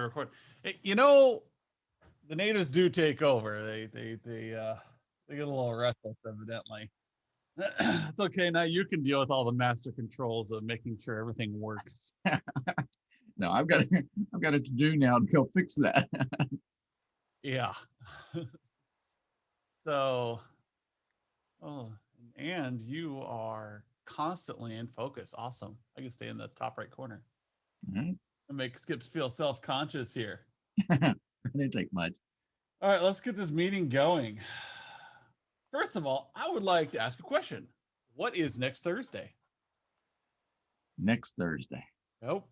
record. You know, the natives do take over. They get a little restless, evidently. It's okay. Now you can deal with all the master controls of making sure everything works. No, I've got it to do now to go fix that. Yeah. So, oh, and you are constantly in focus. Awesome. I can stay in the top right corner Mhm. and make Skip feel self-conscious here. It didn't take much. All right, let's get this meeting going. First of all, I would like to ask a question. What is next Thursday? Next Thursday. Nope.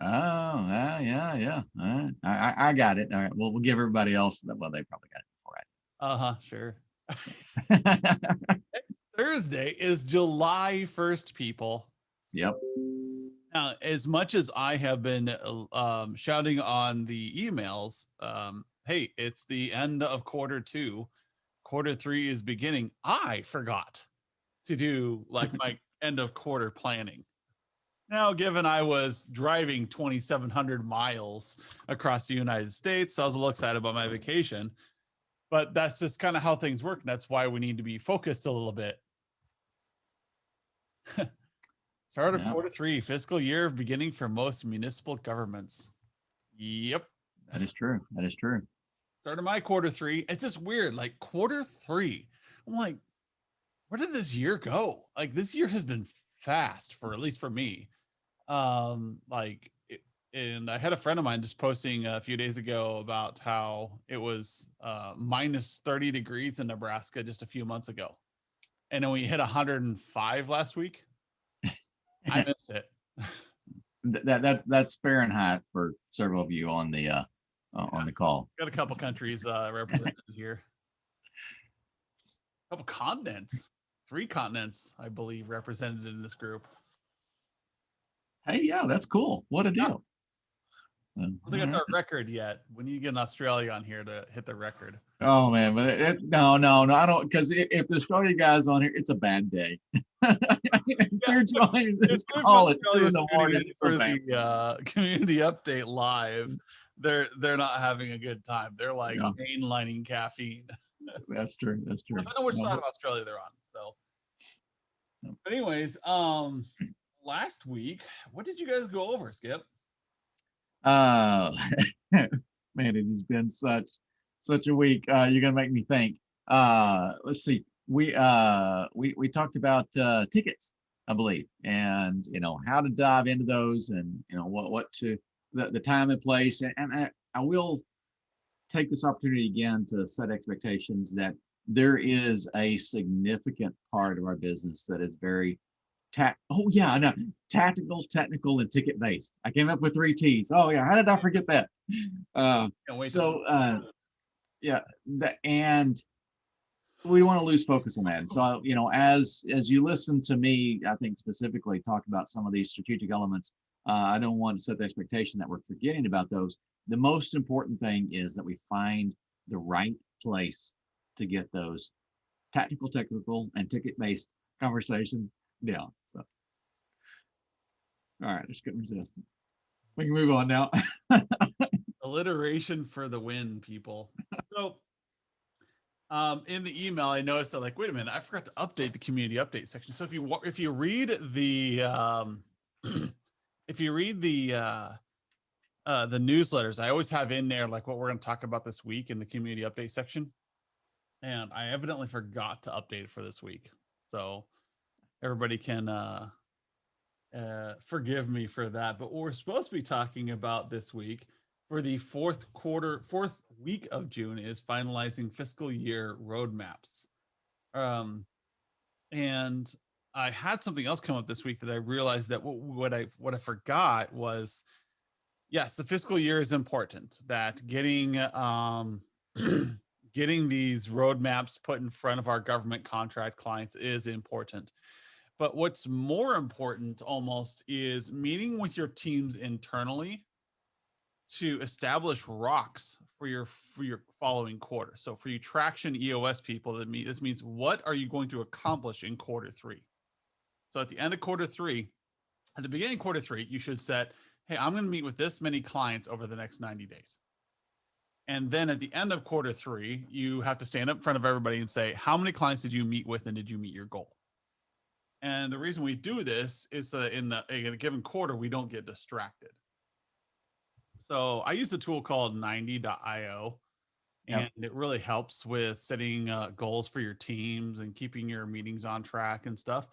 Oh, yeah. All right. I got it. All right. Well, we'll give everybody else that. Well, they probably got Uh-huh, sure. it before I. Thursday is July 1st, people. Yep. Now, as much as I have been shouting on the emails, hey, it's the end of quarter 2. Quarter 3 is beginning. I forgot to do like my end of quarter planning. Now, given I was driving 2,700 miles across the United States, so I was a little excited about my vacation. But that's just kind of how things work. And that's why we need to be focused a little bit. Start of Yep. quarter 3, fiscal year beginning for most municipal governments. Yep. That is true. That is true. Start of my quarter 3. It's just weird. Like quarter 3, I'm like, where did this year go? Like this year has been fast for at least for me. Like and I had a friend of mine just posting a few days ago about how it was minus 30 degrees in Nebraska just a few months ago. And then we hit 105 last week. I missed it. That's Fahrenheit for several of you on the call. Got a couple countries represented here. A couple continents. 3 continents, I believe, represented in this group. Hey, yeah, that's cool. What a deal. I don't think that's our record yet. We need to get an Australia on here to hit the record. Oh man, but no, I don't, because if the Australia guy's on here, it's a bad day. If they're joining this call at 2 in the morning for the community update live, they're not having a good time. They're like mainlining caffeine. That's true. That's true. I know which side of Australia they're on. So, but anyways, last week, what did you guys go over, Skip? Man, it has been such a week. You're gonna make me think. Let's see. We talked about tickets, I believe, and how to dive into those, and what to the time and place, and I will take this opportunity again to set expectations that there is a significant part of our business that is very tactical, technical, and ticket based. I came up with 3 T's. Oh yeah, how did I forget that? And we want to lose focus on that. And so as you listen to me, I think specifically talk about some of these strategic elements, I don't want to set the expectation that we're forgetting about those. The most important thing is that we find the right place to get those tactical, technical, and ticket based conversations down. So, all right, I just couldn't resist. We can move on now. Alliteration for the win, people. So, in the email, I noticed that, like, wait a minute, I forgot to update the community update section. So if you read the the newsletters, I always have in there like what we're going to talk about this week in the community update section, and I evidently forgot to update it for this week. So everybody can forgive me for that. But what we're supposed to be talking about this week for the fourth week of June is finalizing fiscal year roadmaps. And I had something else come up this week that I realized that what I forgot was, yes, the fiscal year is important. That getting getting these roadmaps put in front of our government contract clients is important. But what's more important almost is meeting with your teams internally to establish rocks for your following quarter. So for you traction EOS people, this means what are you going to accomplish in quarter 3? So at the end of quarter 3, at the beginning of quarter 3, you should set, hey, I'm going to meet with this many clients over the next 90 days. And then at the end of quarter three, you have to stand up in front of everybody and say, how many clients did you meet with and did you meet your goal? And the reason we do this is that in a given quarter, we don't get distracted. So I use a tool called 90.io, and Yep. it really helps with setting goals for your teams and keeping your meetings on track and stuff.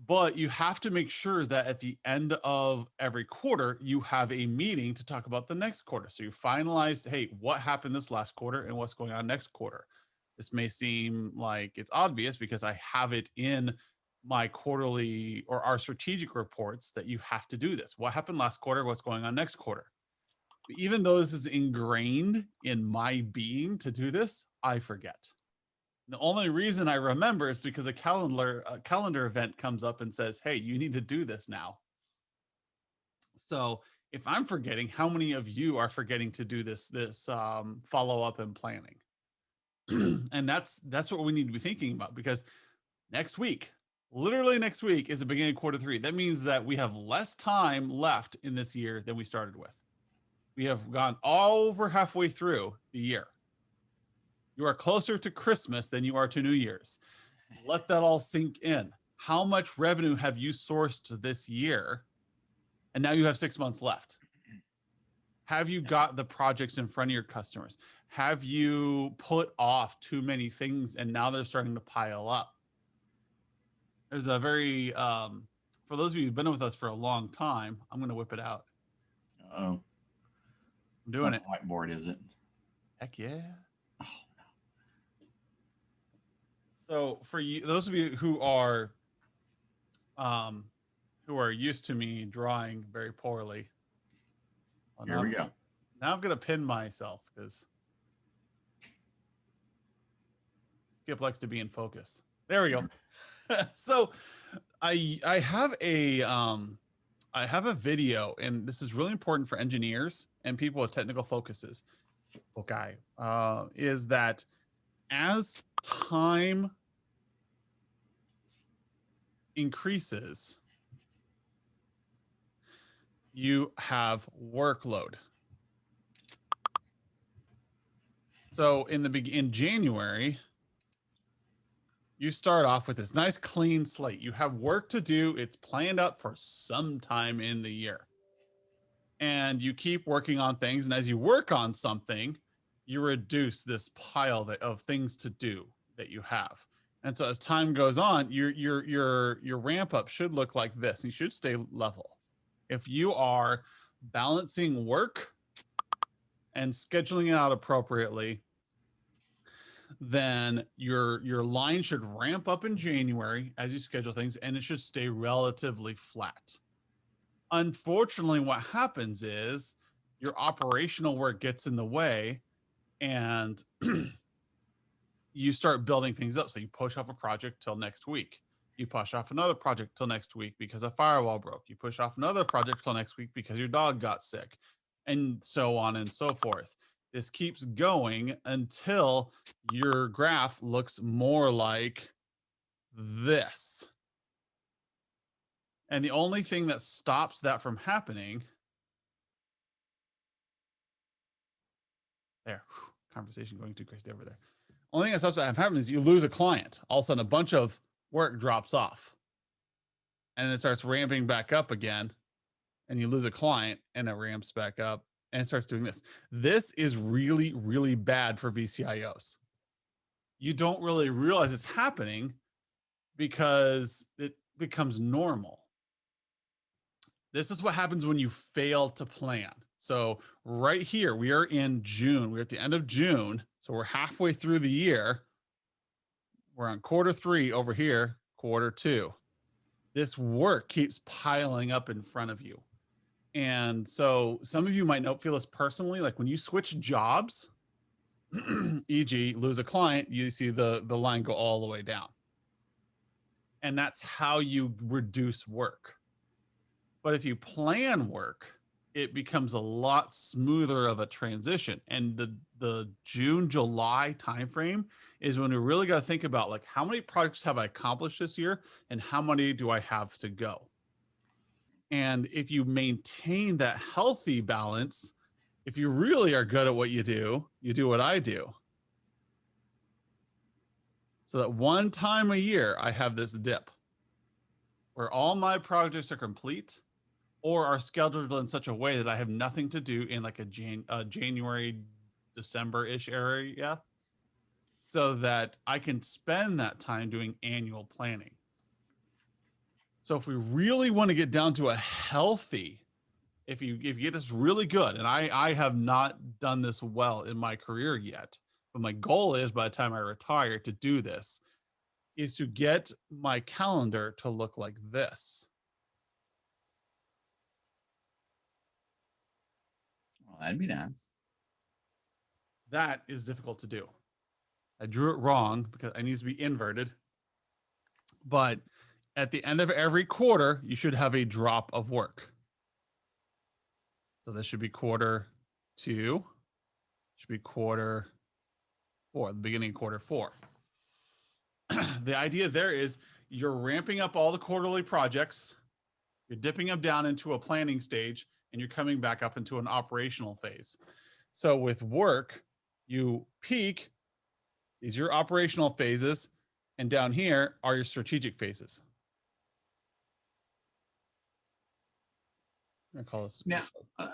But you have to make sure that at the end of every quarter, you have a meeting to talk about the next quarter. So you finalized, hey, what happened this last quarter and what's going on next quarter. This may seem like it's obvious because I have it in my quarterly or our strategic reports that you have to do this. What happened last quarter? What's going on next quarter? But even though this is ingrained in my being to do this, I forget. The only reason I remember is because a calendar event comes up and says, "Hey, you need to do this now." So if I'm forgetting, how many of you are forgetting to do this follow up and planning? And that's what we need to be thinking about, because next week, literally next week, is the beginning of quarter three. That means that we have less time left in this year than we started with. We have gone over halfway through the year. You are closer to Christmas than you are to New Year's. Let that all sink in. How much revenue have you sourced this year? And now you have 6 months left. Have you got the projects in front of your customers? Have you put off too many things and now they're starting to pile up? There's a very, for those of you who've been with us for a long time, I'm going to whip it out. Oh, I'm it's doing not it. the whiteboard, is it? Heck yeah. Oh, So for you, those of you um, who are used to me drawing very poorly, well, here we go. now I'm gonna pin myself because Skip likes to be in focus. There we go. So I have a video, and this is really important for engineers and people with technical focuses. Okay, is that as time increases, you have workload. So in January, you start off with this nice clean slate. You have work to do. It's planned out for some time in the year. And you keep working on things. And as you work on something, you reduce this pile of things to do that you have. And so as time goes on, your ramp up should look like this. You should stay level. If you are balancing work and scheduling it out appropriately, then your line should ramp up in January as you schedule things, and it should stay relatively flat. Unfortunately, what happens is your operational work gets in the way, and you start building things up. So you push off a project till next week. You push off another project till next week because a firewall broke. You push off another project till next week because your dog got sick, and so on and so forth. This keeps going until your graph looks more like this. And the only thing that stops that from happening, there, conversation going too crazy over there. Only thing that stops that from happening is you lose a client. All of a sudden, a bunch of work drops off, and it starts ramping back up again, and you lose a client, and it ramps back up, and it starts doing this. This is really, really bad for VCIOs. You don't really realize it's happening because it becomes normal. This is what happens when you fail to plan. So right here, we are in June. We're at the end of June. So we're halfway through the year. We're on quarter three over here, quarter two. This work keeps piling up in front of you. And so some of you might feel this personally, like when you switch jobs, e.g., lose a client, you see the line go all the way down. And that's how you reduce work. But if you plan work, it becomes a lot smoother of a transition. And the June, July timeframe is when we really got to think about, like, how many projects have I accomplished this year and how many do I have to go? And if you maintain that healthy balance, if you really are good at what you do what I do. So that one time a year, I have this dip where all my projects are complete or are scheduled in such a way that I have nothing to do in like a January, December-ish area, so that I can spend that time doing annual planning. So if we really want to get down to a healthy, if you get this really good, and I have not done this well in my career yet, but my goal is by the time I retire to do this, is to get my calendar to look like this. Well, that'd be nice. That is difficult to do. I drew it wrong because it needs to be inverted. But at the end of every quarter, you should have a drop of work. So this should be quarter two, should be quarter four, the beginning of quarter four. The idea there is you're ramping up all the quarterly projects, you're dipping them down into a planning stage, and you're coming back up into an operational phase. So with work, you peak, these are your operational phases, and down here are your strategic phases. I'm gonna call this. Now,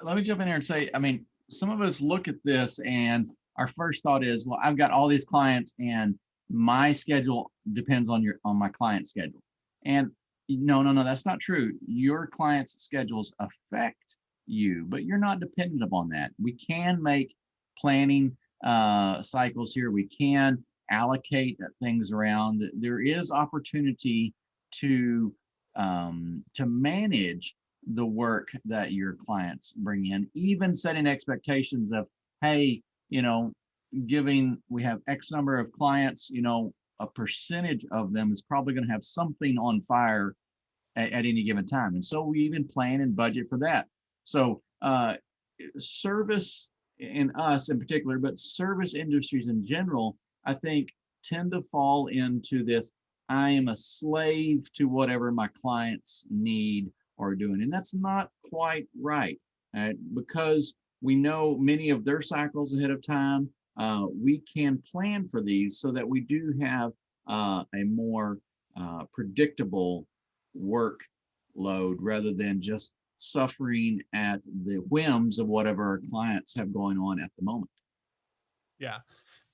let me jump in here and say, I mean, some of us look at this and our first thought is, well, I've got all these clients and my schedule depends on my client schedule. And no, that's not true. Your clients' schedules affect you, but you're not dependent upon that. We can make planning cycles here. We can allocate things around. There is opportunity to manage the work that your clients bring in, even setting expectations of, hey, we have X number of clients, a percentage of them is probably going to have something on fire at any given time. And so we even plan and budget for that. So service in us in particular, but service industries in general, I think tend to fall into this, I am a slave to whatever my clients need or doing. And that's not quite right, because we know many of their cycles ahead of time. We can plan for these so that we do have a more predictable workload rather than just suffering at the whims of whatever our clients have going on at the moment. Yeah.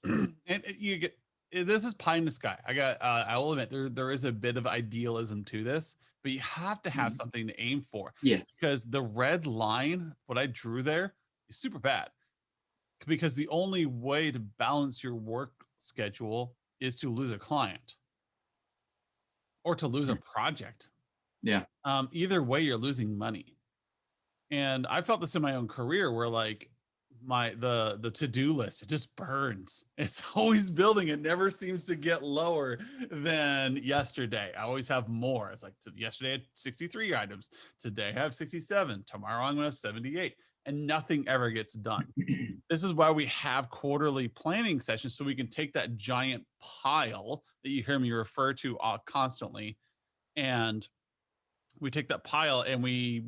And you get this is pie in the sky. I will admit there is a bit of idealism to this, but you have to have something to aim for. Yes. Because the red line, what I drew there, is super bad. Because the only way to balance your work schedule is to lose a client or to lose a project. Yeah. Either way, you're losing money. And I felt this in my own career where like the to-do list, it just burns. It's always building. It never seems to get lower than yesterday. I always have more. It's like yesterday I had 63 items. Today I have 67. Tomorrow I'm gonna have 78. And nothing ever gets done. This is why we have quarterly planning sessions, so we can take that giant pile that you hear me refer to constantly, and we take that pile and we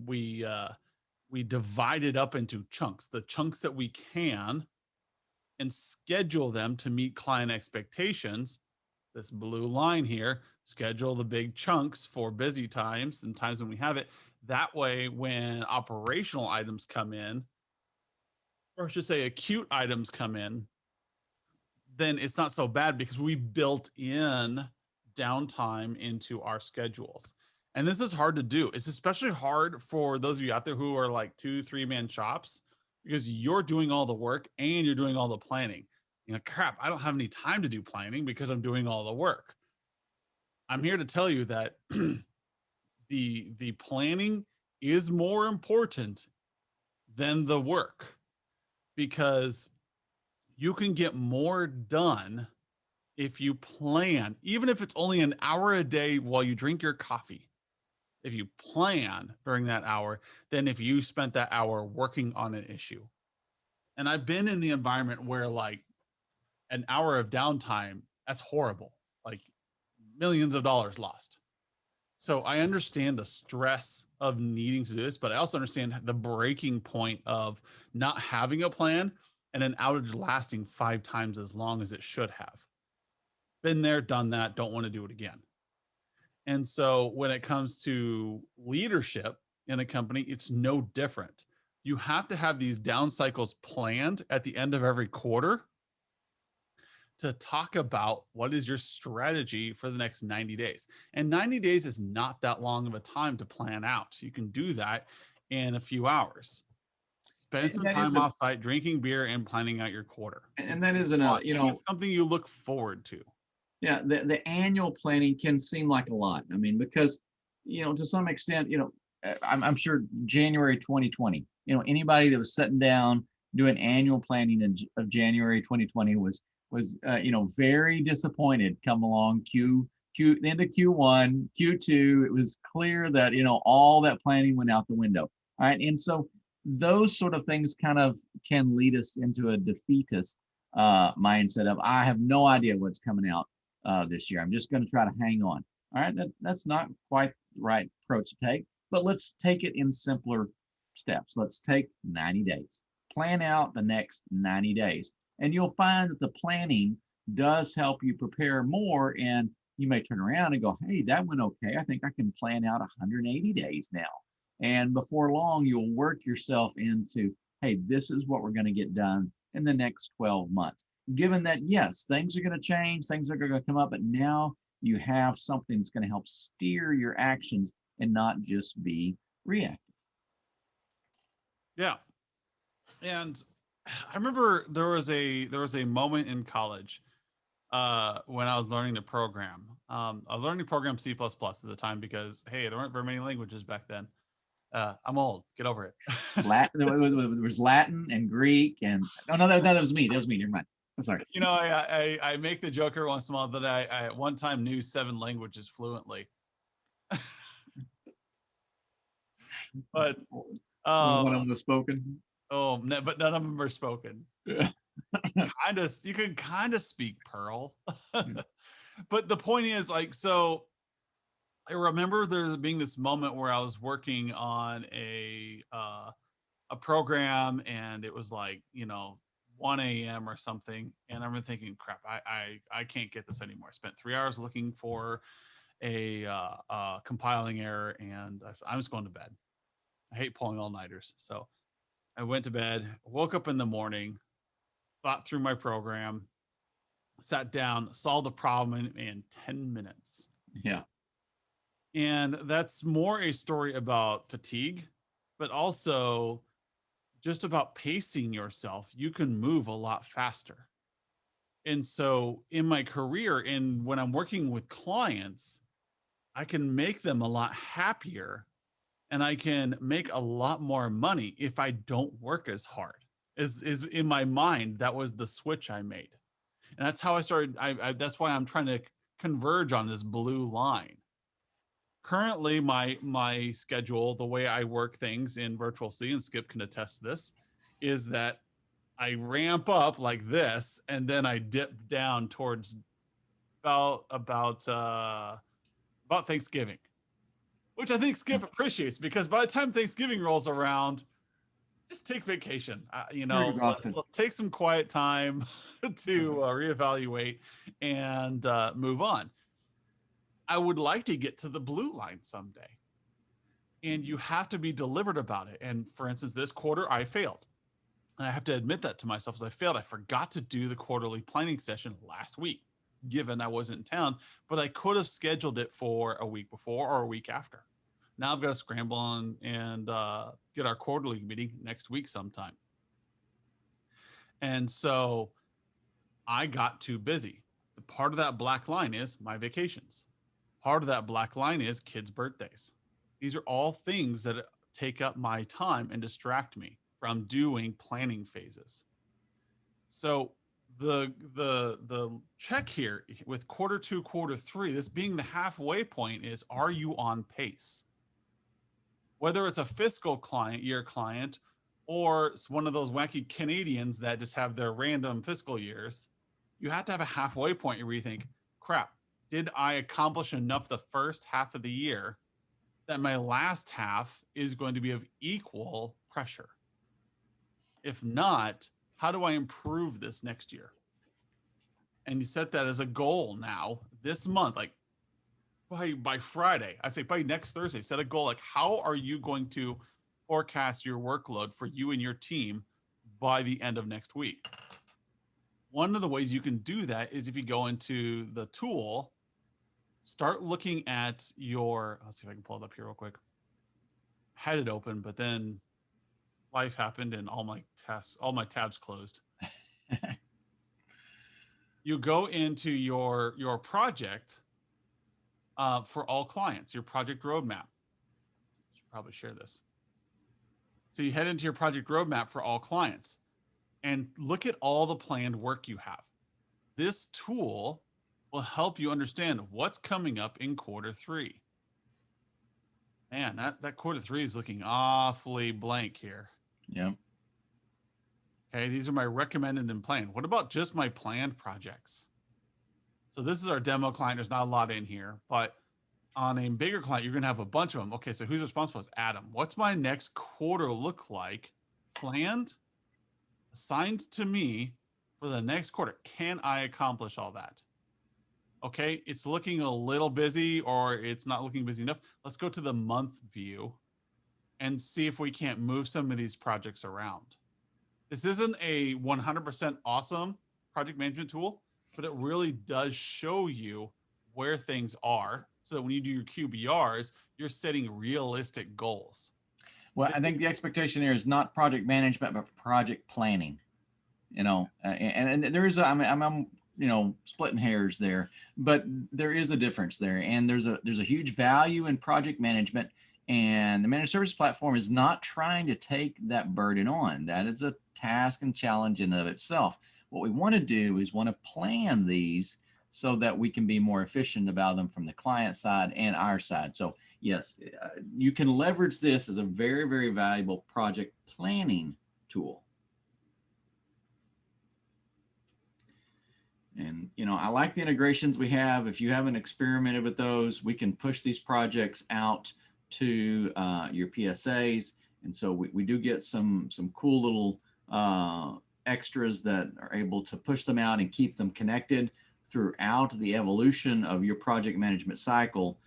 divide it up into chunks, the chunks that we can, and schedule them to meet client expectations. This blue line here, schedule the big chunks for busy times and times when we have it. That way, when operational items come in, or I should say acute items come in, then it's not so bad because we built in downtime into our schedules. And this is hard to do. It's especially hard for those of you out there who are like 2-3 man shops, because you're doing all the work and you're doing all the planning. Crap, I don't have any time to do planning because I'm doing all the work. I'm here to tell you that the planning is more important than the work, because you can get more done if you plan, even if it's only an hour a day while you drink your coffee. If you plan during that hour, than if you spent that hour working on an issue. And I've been in the environment where like an hour of downtime, that's horrible. Like millions of dollars lost. So I understand the stress of needing to do this, but I also understand the breaking point of not having a plan and an outage lasting 5 times as long as it should have. Been there, done that, don't want to do it again. And so when it comes to leadership in a company, it's no different. You have to have these down cycles planned at the end of every quarter to talk about what is your strategy for the next 90 days. And 90 days is not that long of a time to plan out. You can do that in a few hours. Spend And some that time isn't, off site drinking beer and planning out your quarter. and It's that isn't fun. a, It's something you look forward to. yeah, the annual planning can seem like a lot. I mean, because, to some extent, I'm sure January 2020, anybody that was sitting down doing annual planning of January 2020 was very disappointed come along the end of Q1, Q2. It was clear that, all that planning went out the window. All right. And so those sort of things kind of can lead us into a defeatist mindset of, I have no idea what's coming out this year. I'm just going to try to hang on. All right, that's not quite the right approach to take, but let's take it in simpler steps. Let's take 90 days. Plan out the next 90 days. And you'll find that the planning does help you prepare more. And you may turn around and go, hey, that went okay. I think I can plan out 180 days now. And before long, you'll work yourself into, hey, this is what we're going to get done in the next 12 months. Given that, yes, things are going to change, things are going to come up, but now you have something that's going to help steer your actions and not just be reactive. Yeah. And I remember there was a moment in college when I was learning to program. I was learning to program C++ at the time because hey, there weren't very many languages back then. I'm old. Get over it. Latin, there was Latin and Greek, and that was me. That was me. Never mind. I'm sorry. I make the joke every once in a while that I at one time knew 7 languages fluently. But One of um them was spoken. but none of them are spoken. Yeah. You can kind of speak Perl. But the point is, like, so I remember there being this moment where I was working on a program and it was like 1 a.m. or something, and I'm thinking, crap, I can't get this anymore. I spent 3 hours looking for a compiling error, and I'm just going to bed. I hate pulling all nighters, so I went to bed. Woke up in the morning, thought through my program, sat down, solved the problem in 10 minutes. Yeah. And that's more a story about fatigue, but also just about pacing yourself. You can move a lot faster. And so in my career and when I'm working with clients, I can make them a lot happier and I can make a lot more money if I don't work as hard. Is in my mind, that was the switch I made. And that's how I started. That's why I'm trying to converge on this blue line. Currently, my schedule, the way I work things in Virtual C, and Skip can attest to this, is that I ramp up like this, and then I dip down towards about Thanksgiving, which I think Skip appreciates because by the time Thanksgiving rolls around, just take vacation. You're exhausted. Let's take some quiet time to reevaluate and move on. I would like to get to the blue line someday, and you have to be deliberate about it. And for instance, this quarter I failed. And I have to admit that to myself as I failed. I forgot to do the quarterly planning session last week, given I wasn't in town, but I could have scheduled it for a week before or a week after. Now I've got to scramble on and get our quarterly meeting next week sometime. And so I got too busy. The part of that black line is my vacations. Part of that black line is kids' birthdays. These are all things that take up my time and distract me from doing planning phases. So the check here with quarter 2, quarter 3, this being the halfway point is, are you on pace? Whether it's a fiscal client or it's one of those wacky Canadians that just have their random fiscal years, you have to have a halfway point where you think, crap, did I accomplish enough the first half of the year that my last half is going to be of equal pressure? If not, how do I improve this next year? And you set that as a goal now this month, like by Friday. I say by next Thursday, set a goal. Like, how are you going to forecast your workload for you and your team by the end of next week? One of the ways you can do that is if you go into the tool, start looking at your, let's see if I can pull it up here real quick. Had it open, but then life happened and all my tabs closed. You go into your project for all clients, your project roadmap. Should probably share this. So you head into your project roadmap for all clients and look at all the planned work you have. This tool will help you understand what's coming up in Q3. Man, that Q3 is looking awfully blank here. Yep. Okay, these are my recommended and planned. What about just my planned projects? So this is our demo client. There's not a lot in here, but on a bigger client, you're going to have a bunch of them. Okay, so who's responsible? Is Adam. What's my next quarter look like? Planned, assigned to me for the next quarter. Can I accomplish all that? Okay, it's looking a little busy or it's not looking busy enough. Let's go to the month view and see if we can't move some of these projects around. This isn't a 100% awesome project management tool, but it really does show you where things are so that when you do your QBRs, you're setting realistic goals. Well, I think the expectation here is not project management, but project planning. You know, and there is I'm splitting hairs there, but there is a difference there, and there's a huge value in project management. And the managed service platform is not trying to take that burden on. That is a task and challenge in and of itself. What we want to do is want to plan these so that we can be more efficient about them from the client side and our side. So yes, you can leverage this as a very, very valuable project planning tool. And, I like the integrations we have. If you haven't experimented with those, we can push these projects out to your PSAs. And so we do get some cool little extras that are able to push them out and keep them connected throughout the evolution of your project management cycle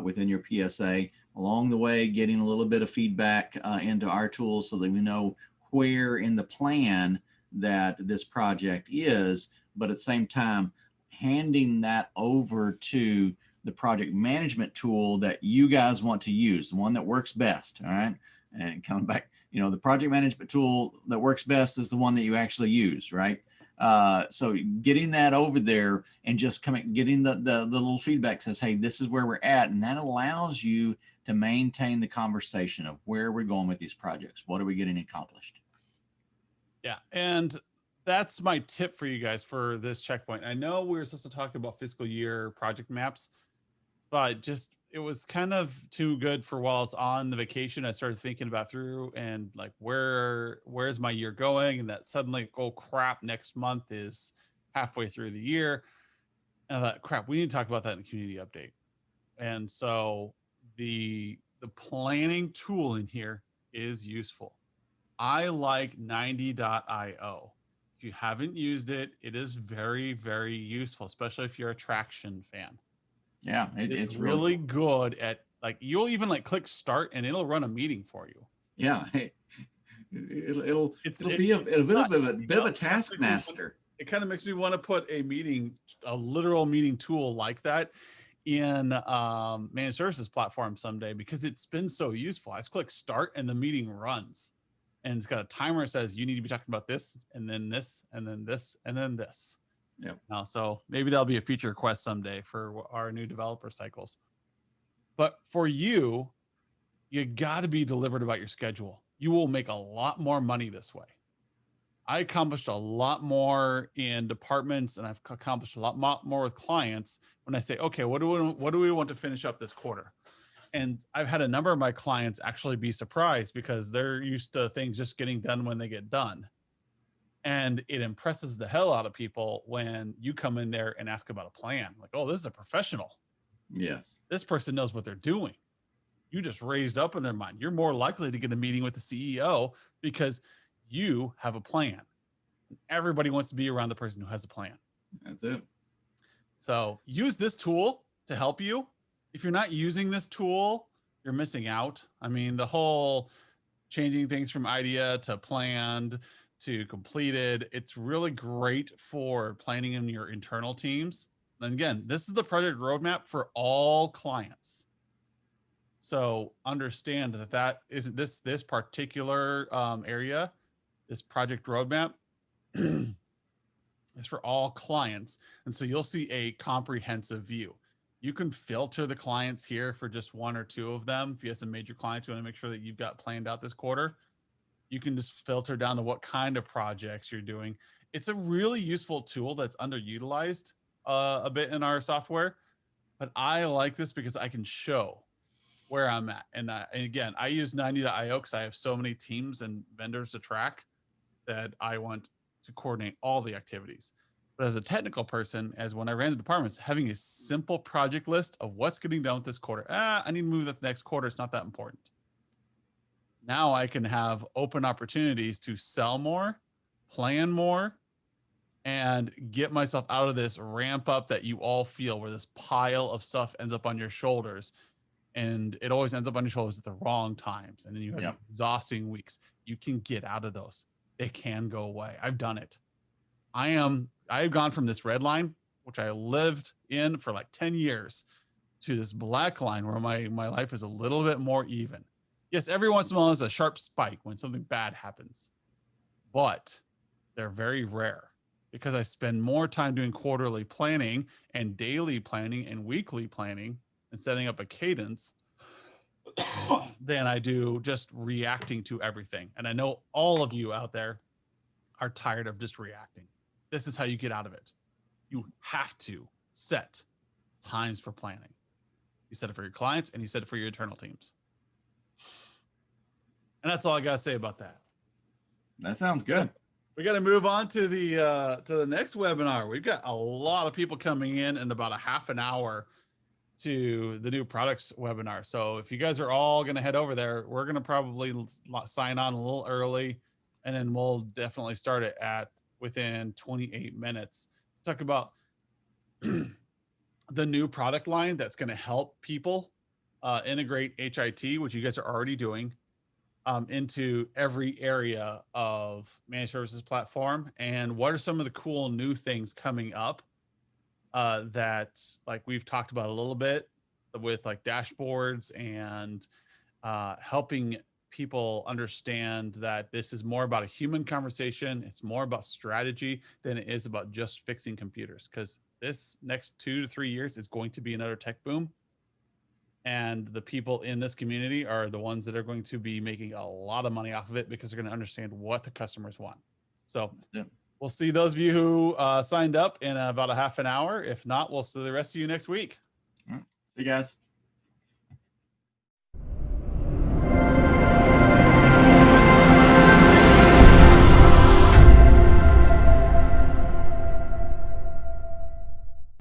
within your PSA. Along the way, getting a little bit of feedback into our tools so that we know where in the plan that this project is, but at the same time, handing that over to the project management tool that you guys want to use, the one that works best. All right. And coming back, the project management tool that works best is the one that you actually use. Right. So getting that over there and just getting the little feedback says, hey, this is where we're at. And that allows you to maintain the conversation of where we're going with these projects. What are we getting accomplished? Yeah. And that's my tip for you guys for this checkpoint. I know we were supposed to talk about fiscal year project maps, but it was kind of too good for while it's on the vacation. I started thinking about through and like, where's my year going? And that suddenly, oh crap, next month is halfway through the year. And I thought, crap, we need to talk about that in the community update. And so the planning tool in here is useful. I like 90.io. If you haven't used it, it is very, very useful, especially if you're a Traction fan. Yeah, it's really good at you'll even click start and it'll run a meeting for you. Yeah, it'll be a bit of a taskmaster. It kind of makes me want to put a literal meeting tool like that in managed services platform someday because it's been so useful. I just click start and the meeting runs. And it's got a timer that says you need to be talking about this, and then this, and then this, and then this. Yep. Now, so maybe that'll be a feature request someday for our new developer cycles. But for you got to be deliberate about your schedule. You will make a lot more money this way. I accomplished a lot more in departments, and I've accomplished a lot more with clients when I say, okay, what do we want to finish up this quarter? And I've had a number of my clients actually be surprised because they're used to things just getting done when they get done. And it impresses the hell out of people when you come in there and ask about a plan. Like, oh, this is a professional. Yes. This person knows what they're doing. You just raised up in their mind. You're more likely to get a meeting with the CEO because you have a plan. Everybody wants to be around the person who has a plan. That's it. So use this tool to help you. If you're not using this tool, you're missing out. I mean, the whole changing things from idea to planned to completed, it's really great for planning in your internal teams. And again, this is the project roadmap for all clients. So understand that that isn't this particular area, this project roadmap is for all clients. And so you'll see a comprehensive view. You can filter the clients here for just one or two of them. If you have some major clients, you want to make sure that you've got planned out this quarter. You can just filter down to what kind of projects you're doing. It's a really useful tool that's underutilized a bit in our software, but I like this because I can show where I'm at. And again, I use 90.io because I have so many teams and vendors to track that I want to coordinate all the activities. But as a technical person, as when I ran the departments, having a simple project list of what's getting done with this quarter. I need to move that next quarter. It's not that important. Now I can have open opportunities to sell more, plan more, and get myself out of this ramp up that you all feel where this pile of stuff ends up on your shoulders. And it always ends up on your shoulders at the wrong times. And then you have these exhausting weeks. You can get out of those. It can go away. I've done it. I've gone from this red line, which I lived in for like 10 years, to this black line where my life is a little bit more even. Yes, every once in a while there's a sharp spike when something bad happens, but they're very rare because I spend more time doing quarterly planning and daily planning and weekly planning and setting up a cadence than I do just reacting to everything. And I know all of you out there are tired of just reacting. This is how you get out of it. You have to set times for planning. You set it for your clients and you set it for your internal teams. And that's all I got to say about that. That sounds good. We got to move on to the next webinar. We've got a lot of people coming in about a half an hour to the new products webinar. So if you guys are all going to head over there, we're going to probably sign on a little early, and then we'll definitely start it at within 28 minutes. Talk about the new product line that's going to help people integrate HIT, which you guys are already doing, into every area of managed services platform. And what are some of the cool new things coming up that, like we've talked about a little bit with like dashboards and helping people understand that this is more about a human conversation. It's more about strategy than it is about just fixing computers, because this next 2 to 3 years is going to be another tech boom. And the people in this community are the ones that are going to be making a lot of money off of it because they're going to understand what the customers want. So we'll see those of you who signed up in about a half an hour. If not, we'll see the rest of you next week. All right. See you guys.